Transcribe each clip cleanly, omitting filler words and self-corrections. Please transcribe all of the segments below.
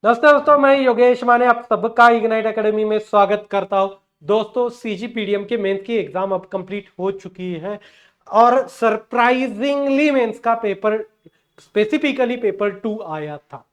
दोस्तों मैं योगेश माने आप सबका इग्नाइट एकेडमी में स्वागत करता हूं। दोस्तों सीजीपीडीएम के मेंस की एग्जाम अब कंप्लीट हो चुकी है और सरप्राइजिंगली मेंस का पेपर स्पेसिफिकली पेपर 2 आया था।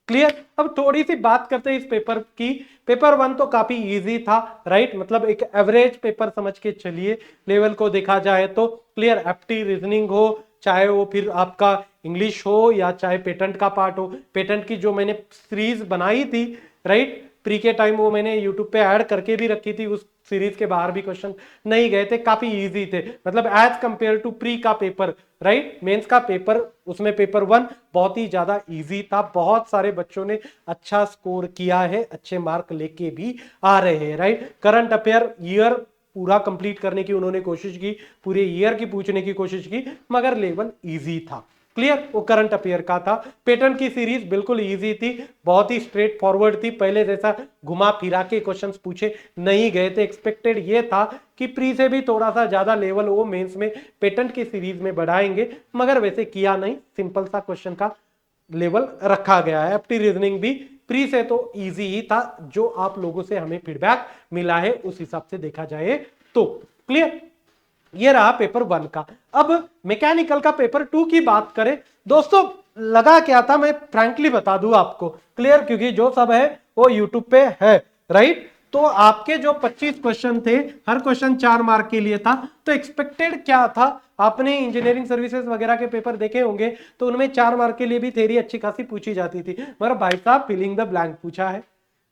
क्लियर। अब थोड़ी सी बात करते हैं इस पेपर की। पेपर 1 तो काफी इजी था, राइट, मतलब एक एवरेज पेपर समझ के चलिए। लेवल को देखा जाए तो क्लियर, एप्टी रीजनिंग हो, चाहे वो फिर आपका इंग्लिश हो या चाहे पेटेंट का पार्ट हो। पेटेंट की जो मैंने सीरीज बनाई थी, राइट, प्री के टाइम, वो मैंने यूट्यूब पे ऐड करके भी रखी थी। उस सीरीज के बाहर भी क्वेश्चन नहीं गए थे, काफी इजी थे, मतलब एज कंपेयर टू प्री का पेपर, राइट। मेंस का पेपर, उसमें पेपर 1 बहुत ही ज्यादा इजी था। बहुत सारे बच्चों ने अच्छा स्कोर किया है, अच्छे मार्क लेके भी आ रहे हैं, राइट। करंट अफेयर ईयर पूरा कंप्लीट करने की उन्होंने कोशिश की, पूरे ईयर की पूछने की कोशिश की, मगर लेवल इजी था। क्लियर, वो करंट अफेयर का था। पेटर्न की सीरीज बिल्कुल इजी थी, बहुत ही स्ट्रेट फॉरवर्ड थी। पहले जैसा घुमा फिरा के क्वेश्चंस पूछे नहीं गए थे। एक्सपेक्टेड ये था कि प्री से भी थोड़ा सा ज्यादा लेवल वो मेंस में पेटेंट की सीरीज में बढ़ाएंगे, मगर वैसे किया नहीं। सिंपल सा क्वेश्चन का लेवल रखा गया है। एप्टी रीजनिंग भी प्री से तो इजी ही था, जो आप लोगों से हमें फीडबैक मिला है उस हिसाब से देखा जाए तो। क्लियर, ये रहा पेपर 1 का। अब मैकेनिकल का पेपर 2 की बात करें दोस्तों, लगा क्या था मैं फ्रैंकली बता दूं आपको। क्लियर, क्योंकि जो सब है वो यूट्यूब पे है, राइट। तो आपके जो 25 क्वेश्चन थे, हर क्वेश्चन 4 मार्क के लिए था। तो एक्सपेक्टेड क्या था, आपने इंजीनियरिंग सर्विसेज वगैरह के पेपर देखे होंगे तो उनमें 4 मार्क के लिए भी थ्योरी अच्छी खासी पूछी जाती थी, मगर भाई साहब फिलिंग द ब्लैंक पूछा है।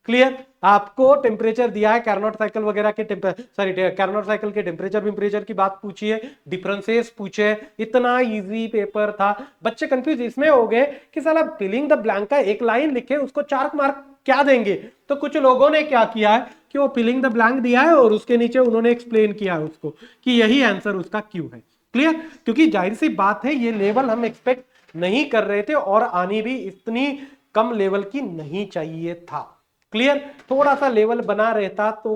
क्लियर, आपको टेम्परेचर दिया है, कार्नोट साइकिल वगैरह के कार्नोट साइकिल के टेम्परेचर की बात पूछी है, डिफरेंसेस पूछे। इतना इजी पेपर था। बच्चे कंफ्यूज इसमें हो गए कि साला फिलिंग द ब्लैंक का एक लाइन लिखे, उसको 4 मार्क क्या देंगे। तो कुछ लोगों ने क्या किया है कि वो फिलिंग द ब्लैंक दिया है और उसके नीचे उन्होंने एक्सप्लेन किया है उसको कि यही आंसर उसका क्यों है। क्लियर, क्योंकि जाहिर सी बात है ये लेवल हम एक्सपेक्ट नहीं कर रहे थे और आनी भी इतनी कम लेवल की नहीं चाहिए था। क्लियर, थोड़ा सा लेवल बना रहता तो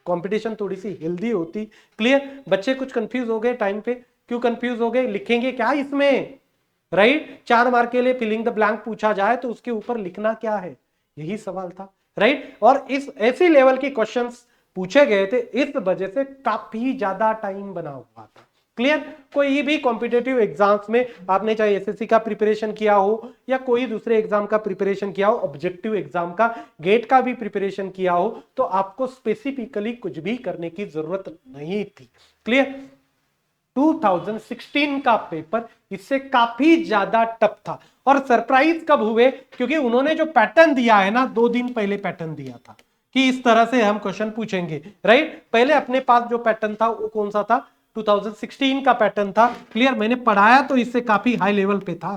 कंपटीशन थोड़ी सी हेल्दी होती। क्लियर, बच्चे कुछ कंफ्यूज हो गए टाइम पे। क्यों कंफ्यूज हो गए, लिखेंगे क्या इसमें, राइट। 4 मार्क के लिए फिलिंग द ब्लैंक पूछा जाए तो उसके ऊपर लिखना क्या है, यही सवाल था, राइट। और इस ऐसी लेवल के क्वेश्चंस पूछे गए थे, इस वजह से काफी ज्यादा टाइम बना हुआ था। क्लियर, कोई भी कॉम्पिटेटिव एग्जाम्स में आपने चाहे एसएससी का प्रिपरेशन किया हो या कोई दूसरे एग्जाम का प्रिपरेशन किया हो, ऑब्जेक्टिव एग्जाम का, गेट का भी प्रिपरेशन किया हो, तो आपको स्पेसिफिकली कुछ भी करने की जरूरत नहीं थी। क्लियर, 2016 का पेपर इससे काफी ज्यादा टफ था। और सरप्राइज कब हुए, क्योंकि उन्होंने जो पैटर्न दिया है ना, 2 दिन पहले पैटर्न दिया था कि इस तरह से हम क्वेश्चन पूछेंगे, राइट। पहले अपने पास जो पैटर्न था वो कौन सा था, 2016 का पैटर्न था। क्लियर, मैंने पढ़ाया तो इससे काफी हाई लेवल पे था,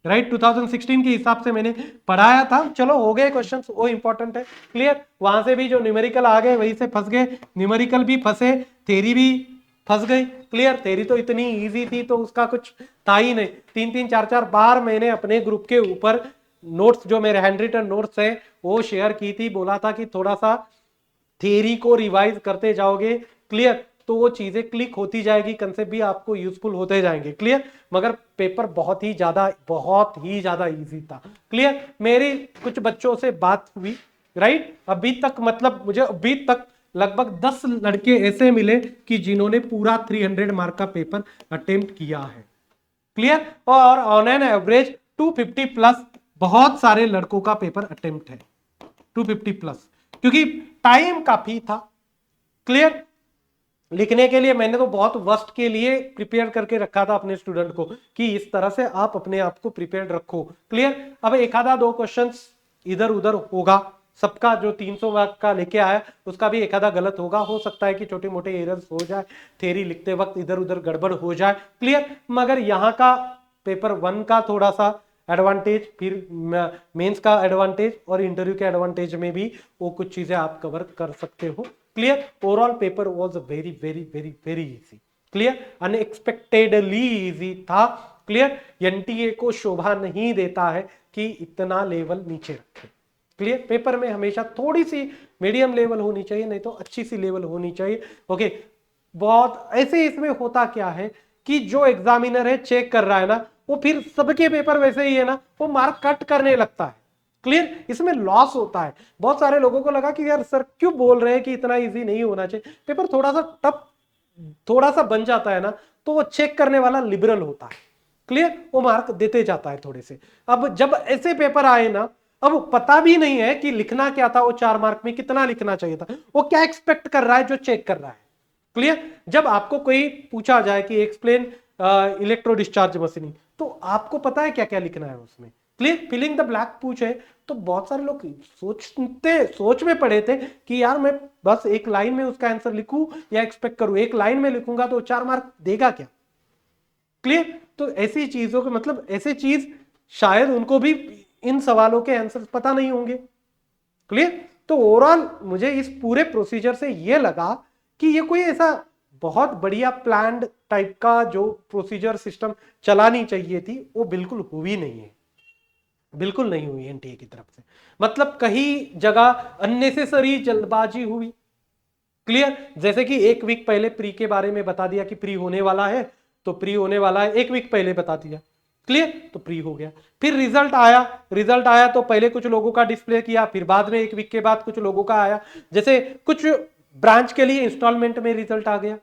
राइट। 2016 के हिसाब से मैंने पढ़ाया था। चलो हो गए क्वेश्चंस, वो इंपॉर्टेंट है। क्लियर, वहां से भी जो न्यूमेरिकल आ गए वहीं से फंस गए, न्यूमेरिकल भी फंसे, थेरी भी फंस गई। क्लियर, थेरी तो इतनी इजी थी तो उसका कुछ था ही नहीं। 3-3 4-4 बार मैंने अपने ग्रुप के ऊपर नोट्स, जो मेरे हैंड रिटन नोट्स है, वो शेयर की थी। बोला था कि थोड़ा सा थ्योरी को रिवाइज करते जाओगे, क्लियर, तो वो चीजें क्लिक होती जाएगी, कंसेप्ट भी आपको यूजफुल होते जाएंगे। क्लियर, मगर पेपर बहुत ही ज्यादा इजी था। क्लियर, मेरी कुछ बच्चों से बात हुई, राइट, अभी तक, मतलब मुझे अभी तक लगभग 10 लड़के ऐसे मिले कि जिन्होंने पूरा 300 मार्क का पेपर अटेम्प्ट किया है। क्लियर, और ऑन एन एवरेज 250 प्लस बहुत सारे लड़कों का पेपर अटेम्प्ट है, 250 प्लस, क्योंकि टाइम काफी था। क्लियर, लिखने के लिए मैंने तो बहुत वर्स्ट के लिए प्रिपेयर करके रखा था अपने स्टूडेंट को कि इस तरह से आप अपने आप को प्रिपेयर रखो। क्लियर, अब एक आधा 2 क्वेश्चंस इधर उधर होगा, सबका जो 300 मार्क का लेके आया उसका भी एक आधा गलत होगा, हो सकता है कि छोटे मोटे एरर्स हो जाए, थ्योरी लिखते वक्त इधर उधर गड़बड़ हो जाए। क्लियर, मगर यहाँ का पेपर 1 का थोड़ा सा एडवांटेज, फिर मेंस का एडवांटेज और इंटरव्यू के एडवांटेज में भी वो कुछ चीजें आप कवर कर सकते हो। Clear, overall paper was very very very very easy. Clear, unexpectedly easy था। क्लियर, एनटीए को शोभा नहीं देता है कि इतना लेवल नीचे रखे। क्लियर, पेपर में हमेशा थोड़ी सी मीडियम लेवल होनी चाहिए, नहीं तो अच्छी सी लेवल होनी चाहिए। ओके, बहुत ऐसे इसमें होता क्या है कि जो एग्जामिनर है चेक कर रहा है ना, वो फिर सबके पेपर वैसे ही है ना, वो मार्क कट करने लगता है। क्लियर, इसमें लॉस होता है। बहुत सारे लोगों को लगा कि यार सर क्यों बोल रहे हैं कि इतना इजी नहीं होना चाहिए, पेपर थोड़ा सा टफ थोड़ा सा बन जाता है ना, तो वो चेक करने वाला लिबरल होता है, क्लियर, वो मार्क देते जाता है थोड़े से। अब जब ऐसे पेपर आए ना, अब पता भी नहीं है कि लिखना क्या था, वो 4 मार्क में कितना लिखना चाहिए था, वो क्या एक्सपेक्ट कर रहा है जो चेक कर रहा है, क्लियर। जब आपको कोई पूछा जाए कि एक्सप्लेन इलेक्ट्रो डिस्चार्ज मशीनिंग, तो आपको पता है क्या क्या लिखना है उसमें, क्लियर। फिलिंग द ब्लैक पूछे तो बहुत सारे लोग सोच में पड़े थे कि यार मैं बस एक लाइन में उसका आंसर लिखूं या एक्सपेक्ट करूं, एक लाइन में लिखूंगा तो 4 मार्क देगा क्या, क्लियर। तो ऐसी चीजों के मतलब ऐसे चीज शायद उनको भी इन सवालों के आंसर पता नहीं होंगे, क्लियर। तो ओवरऑल मुझे इस पूरे प्रोसीजर से ये लगा कि ये कोई ऐसा बहुत बढ़िया प्लान्ड टाइप का जो प्रोसीजर सिस्टम चलानी चाहिए थी, वो बिल्कुल हुई नहीं है, बिल्कुल नहीं हुई एनटीए की तरफ से। मतलब कहीं जगह अननेसेसरी जल्दबाजी हुई, क्लियर। जैसे कि एक वीक पहले प्री के बारे में बता दिया कि प्री होने वाला है, तो प्री होने वाला है, एक वीक पहले बता दिया, क्लियर, तो प्री हो गया। फिर रिजल्ट आया तो पहले कुछ लोगों का डिस्प्ले किया, फिर बाद में एक वीक के बाद कुछ लोगों का आया, जैसे कुछ ब्रांच के लिए इंस्टॉलमेंट में रिजल्ट आ गया,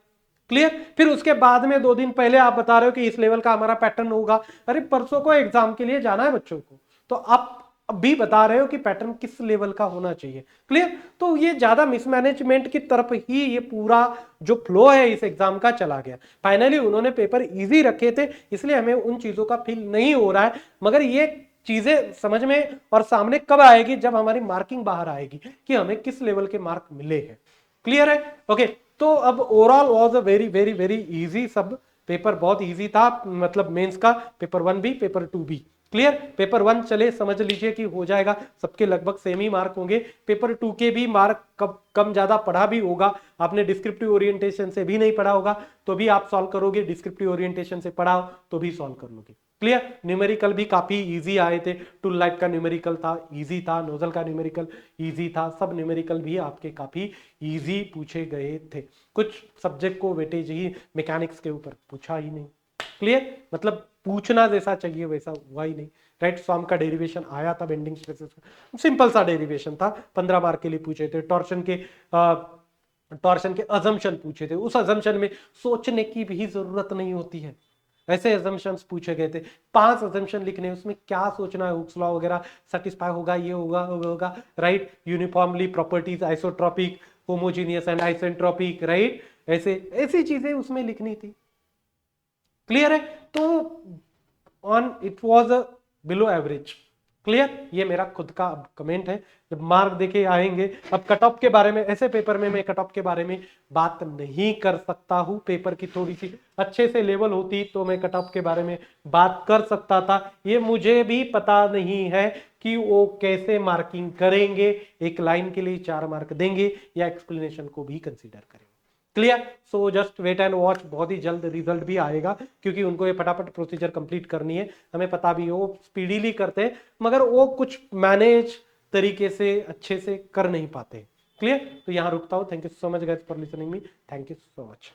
क्लियर। फिर उसके बाद में 2 दिन पहले आप बता रहे हो कि इस लेवल का हमारा पैटर्न होगा, अरे परसों को एग्जाम के लिए जाना है बच्चों को, तो आप अभी बता रहे हो कि पैटर्न किस लेवल का होना चाहिए, क्लियर। तो ये ज्यादा मिसमैनेजमेंट की तरफ ही ये पूरा जो फ्लो है इस एग्जाम का चला गया। फाइनली उन्होंने पेपर इजी रखे थे, इसलिए हमें उन चीजों का फील नहीं हो रहा है, मगर ये चीजें समझ में और सामने कब आएगी, जब हमारी मार्किंग बाहर आएगी कि हमें किस लेवल के मार्क मिले हैं, क्लियर है, ओके। तो अब overall was a very very very easy, सब पेपर बहुत इजी था, मतलब मेंस का पेपर 1 भी पेपर 2 भी, क्लियर। पेपर 1 चले समझ लीजिए कि हो जाएगा, सबके लगभग सेम ही मार्क होंगे। पेपर 2 के भी मार्क कम ज्यादा पढ़ा भी होगा, आपने डिस्क्रिप्टिव ओरिएंटेशन से भी नहीं पढ़ा होगा तो भी आप सॉल्व करोगे, डिस्क्रिप्टिव ओरिएंटेशन से पढ़ा हो तो भी सॉल्व कर लोगे, क्लियर। न्यूमेरिकल भी काफी इजी आए थे, टूल लाइट का न्यूमेरिकल था इजी था, नोजल का न्यूमेरिकल इजी था, सब न्यूमेरिकल भी आपके काफी इजी पूछे गए थे। कुछ सब्जेक्ट को वेटेज ही मैकेनिक्स के ऊपर पूछा ही नहीं, क्लियर, मतलब पूछना जैसा चाहिए वैसा हुआ ही नहीं, राइट। फॉर्म का डेरिवेशन आया था बेंडिंग स्ट्रेसेस का, सिंपल सा डेरिवेशन था, 15 मार्क के लिए पूछे थे। टॉर्शन के अजम्पशन पूछे थे, उस अजम्पशन में सोचने की भी जरूरत नहीं होती है, ऐसे अजम्पशंस पूछे गए थे, 5 अजम्पशन लिखने, उसमें क्या सोचना है, हुक्स लॉ वगैरह सेटिस्फाई होगा, ये होगा, right. Uniformly properties, isotropic, homogeneous and isentropic, right, ऐसे ऐसी चीजें उसमें लिखनी थी, क्लियर है। तो on it was below average, clear, ये मेरा खुद का कमेंट है। जब मार्क देके आएंगे, अब कट ऑफ के बारे में, ऐसे पेपर में मैं कट ऑफ के बारे में बात नहीं कर सकता हूं, पेपर की थोड़ी सी अच्छे से लेवल होती तो मैं कट ऑफ के बारे में बात कर सकता था, ये मुझे भी पता नहीं है कि वो कैसे मार्किंग करेंगे, एक लाइन के लिए 4 मार्क देंगे या एक्सप्लेनेशन को भी कंसीडर करेंगे, clear. So just wait and watch, बहुत ही जल्द रिजल्ट भी आएगा, क्योंकि उनको ये फटाफट प्रोसीजर कंप्लीट करनी है, हमें पता भी है वो स्पीडीली करते हैं, मगर वो कुछ मैनेज तरीके से अच्छे से कर नहीं पाते, क्लियर। तो यहां रुकता हूं, thank you so much guys for listening me, thank you so much.